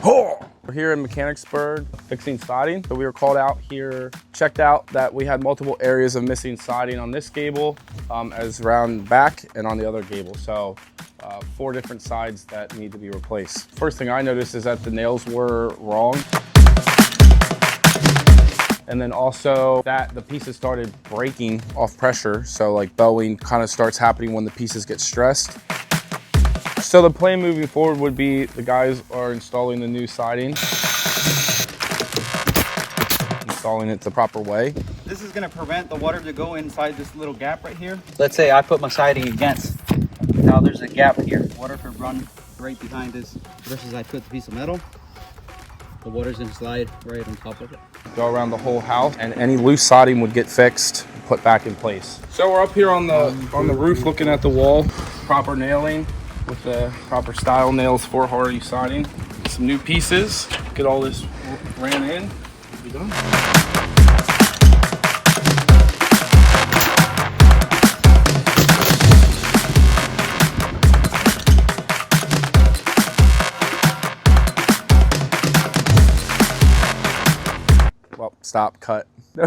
We're here in Mechanicsburg fixing siding. So we were called out here, checked out that we had multiple areas of missing siding on this gable, as around back and on the other gable. So 4 different sides that need to be replaced. First thing I noticed is that the nails were wrong. And then also that the pieces started breaking off pressure. So like bowing kind of starts happening when the pieces get stressed. So the plan moving forward would be the guys are installing the new siding, installing it the proper way. This is gonna prevent the water to go inside this little gap right here. Let's say I put my siding against. Now there's a gap here. Water could run right behind this versus I put the piece of metal. The water's gonna slide right on top of it. Go around the whole house and any loose siding would get fixed, put back in place. So we're up here on the roof looking at the wall, proper nailing with the proper style nails for Hardie siding. Some new pieces, get all this ran in, we'll be done. Well, stop, cut. No.